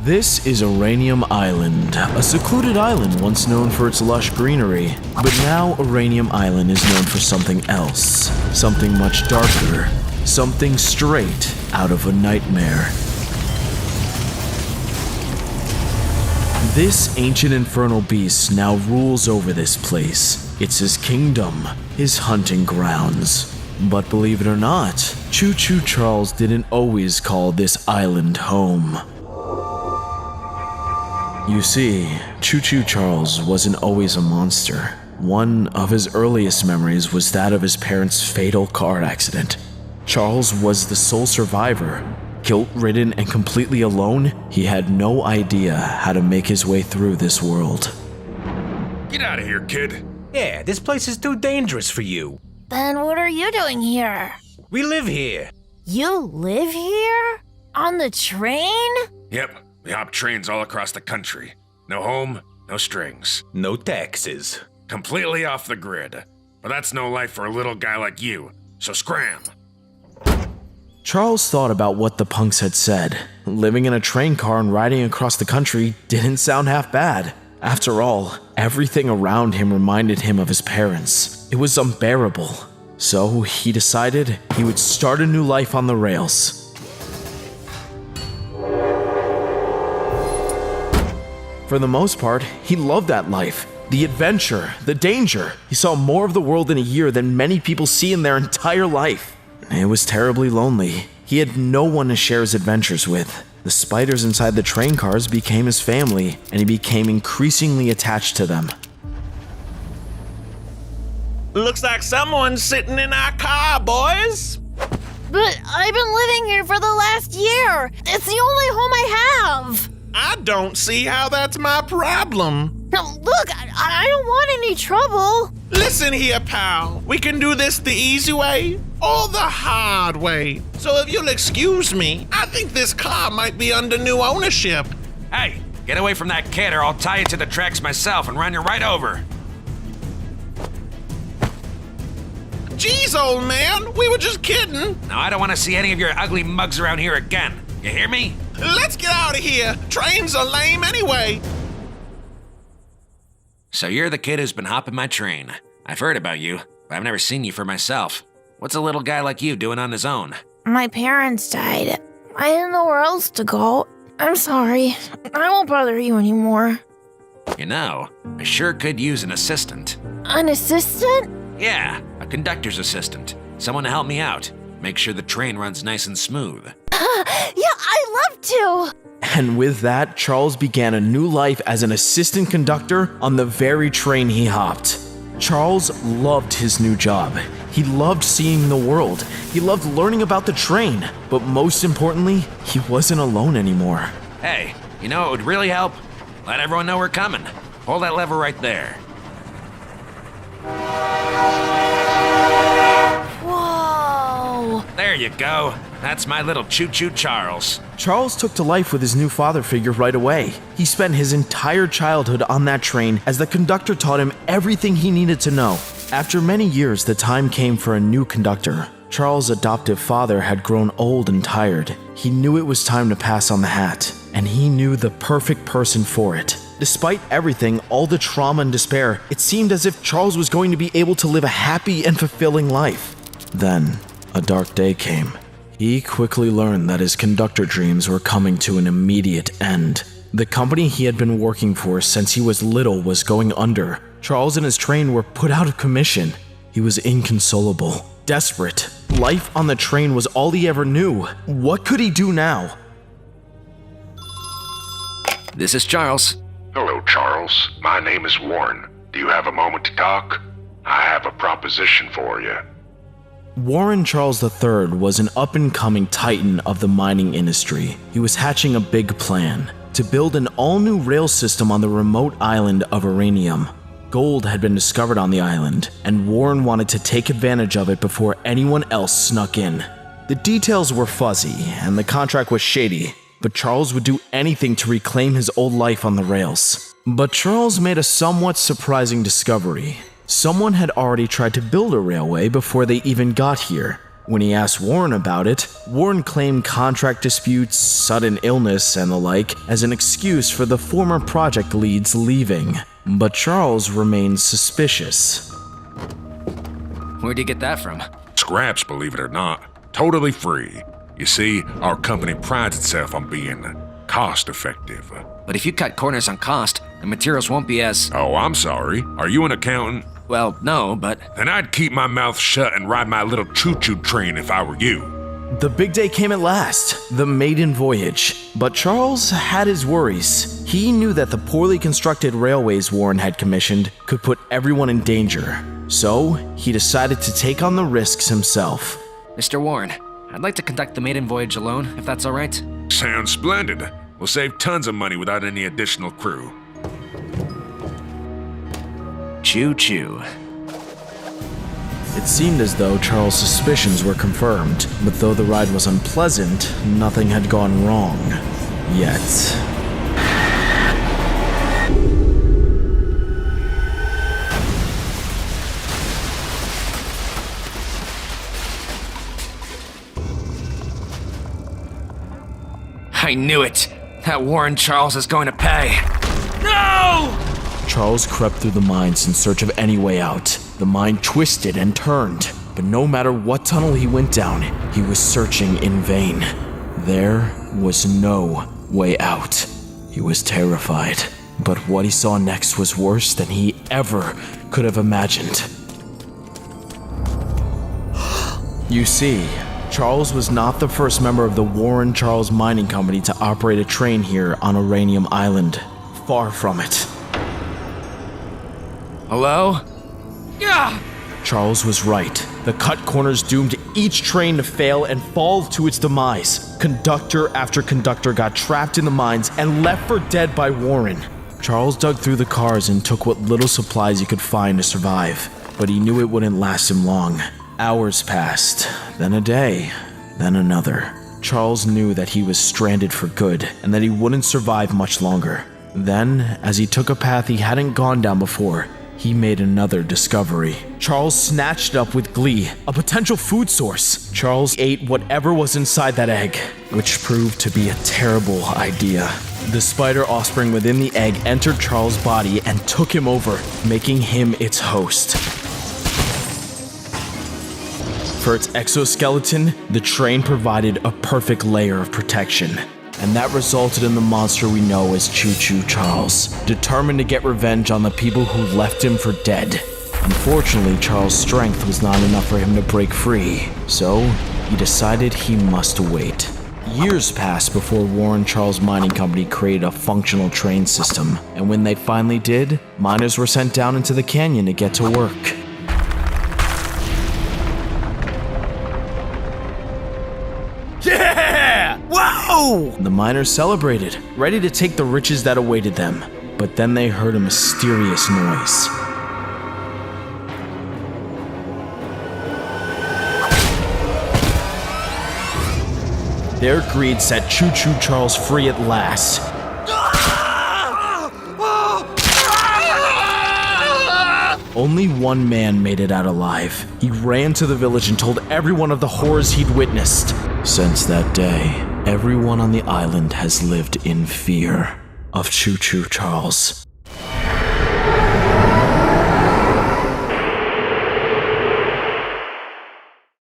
This is Uranium Island, a secluded island once known for its lush greenery. But now Uranium Island is known for something else, something much darker, something straight out of a nightmare. This ancient infernal beast now rules over this place. It's his kingdom, his hunting grounds. But believe it or not, Choo Charles didn't always call this island home. You see, Choo Charles wasn't always a monster. One of his earliest memories was that of his parents' fatal car accident. Charles was the sole survivor. Guilt-ridden and completely alone, he had no idea how to make his way through this world. Get out of here, kid. Yeah, this place is too dangerous for you. Then what are you doing here? We live here. You live here? On the train? Yep, we hop trains all across the country. No home, no strings. No taxes. Completely off the grid. But that's no life for a little guy like you, so scram. Charles thought about what the punks had said. Living in a train car and riding across the country didn't sound half bad. After all, everything around him reminded him of his parents. It was unbearable. So he decided he would start a new life on the rails. For the most part, he loved that life. The adventure, the danger. He saw more of the world in a year than many people see in their entire life. It was terribly lonely. He had no one to share his adventures with. The spiders inside the train cars became his family, and he became increasingly attached to them. Looks like someone's sitting in our car, boys. But I've been living here for the last year. It's the only home I have. I don't see how that's my problem. Now, look, I don't want any trouble. Listen here, pal. We can do this the easy way or the hard way. So if you'll excuse me, I think this car might be under new ownership. Hey, get away from that kid or I'll tie you to the tracks myself and run you right over. Jeez, old man, we were just kidding. Now, I don't want to see any of your ugly mugs around here again. You hear me? Let's get out of here. Trains are lame anyway. So you're the kid who's been hopping my train. I've heard about you, but I've never seen you for myself. What's a little guy like you doing on his own? My parents died. I didn't know where else to go. I'm sorry. I won't bother you anymore. You know, I sure could use an assistant. An assistant? Yeah, a conductor's assistant. Someone to help me out. Make sure the train runs nice and smooth. Yeah, I'd love to. And with that, Charles began a new life as an assistant conductor on the very train he hopped. Charles loved his new job. He loved seeing the world. He loved learning about the train. But most importantly, he wasn't alone anymore. Hey, you know what would really help? Let everyone know we're coming. Hold that lever right there. Whoa. There you go. That's my little Choo Charles. Charles took to life with his new father figure right away. He spent his entire childhood on that train as the conductor taught him everything he needed to know. After many years, the time came for a new conductor. Charles' adoptive father had grown old and tired. He knew it was time to pass on the hat, and he knew the perfect person for it. Despite everything, all the trauma and despair, it seemed as if Charles was going to be able to live a happy and fulfilling life. Then, a dark day came. He quickly learned that his conductor dreams were coming to an immediate end. The company he had been working for since he was little was going under. Charles and his train were put out of commission. He was inconsolable, desperate. Life on the train was all he ever knew. What could he do now? This is Charles. Hello, Charles. My name is Warren. Do you have a moment to talk? I have a proposition for you. Warren Charles III was an up-and-coming titan of the mining industry. He was hatching a big plan to build an all-new rail system on the remote island of Uranium. Gold had been discovered on the island, and Warren wanted to take advantage of it before anyone else snuck in. The details were fuzzy, and the contract was shady, but Charles would do anything to reclaim his old life on the rails. But Charles made a somewhat surprising discovery. Someone had already tried to build a railway before they even got here. When he asked Warren about it, Warren claimed contract disputes, sudden illness, and the like as an excuse for the former project lead's leaving. But Charles remained suspicious. Where'd you get that from? Scraps, believe it or not. Totally free. You see, our company prides itself on being cost-effective. But if you cut corners on cost, the materials won't be as... Oh, I'm sorry. Are you an accountant? Well, no, but... Then I'd keep my mouth shut and ride my little choo-choo train if I were you. The big day came at last, the maiden voyage. But Charles had his worries. He knew that the poorly constructed railways Warren had commissioned could put everyone in danger. So, he decided to take on the risks himself. Mr. Warren, I'd like to conduct the maiden voyage alone, if that's all right. Sounds splendid. We'll save tons of money without any additional crew. Choo-choo. It seemed as though Charles' suspicions were confirmed, but though the ride was unpleasant, nothing had gone wrong. Yet. I knew it! That Warren Charles is going to pay! No! Charles crept through the mines in search of any way out. The mine twisted and turned, but no matter what tunnel he went down, he was searching in vain. There was no way out. He was terrified, but what he saw next was worse than he ever could have imagined. You see, Charles was not the first member of the Warren Charles Mining Company to operate a train here on Uranium Island. Far from it. Hello? Yeah! Charles was right. The cut corners doomed each train to fail and fall to its demise. Conductor after conductor got trapped in the mines and left for dead by Warren. Charles dug through the cars and took what little supplies he could find to survive, but he knew it wouldn't last him long. Hours passed, then a day, then another. Charles knew that he was stranded for good and that he wouldn't survive much longer. Then, as he took a path he hadn't gone down before, he made another discovery. Charles snatched it up with glee, a potential food source. Charles ate whatever was inside that egg, which proved to be a terrible idea. The spider offspring within the egg entered Charles' body and took him over, making him its host. For its exoskeleton, the train provided a perfect layer of protection. And that resulted in the monster we know as Choo-Choo Charles, determined to get revenge on the people who left him for dead. Unfortunately, Charles' strength was not enough for him to break free, so he decided he must wait. Years passed before Warren Charles Mining Company created a functional train system, and when they finally did, miners were sent down into the canyon to get to work. Yeah! Whoa! The miners celebrated, ready to take the riches that awaited them. But then they heard a mysterious noise. Their greed set Choo-Choo Charles free at last. Only one man made it out alive. He ran to the village and told everyone of the horrors he'd witnessed. Since that day, everyone on the island has lived in fear of Choo-Choo Charles.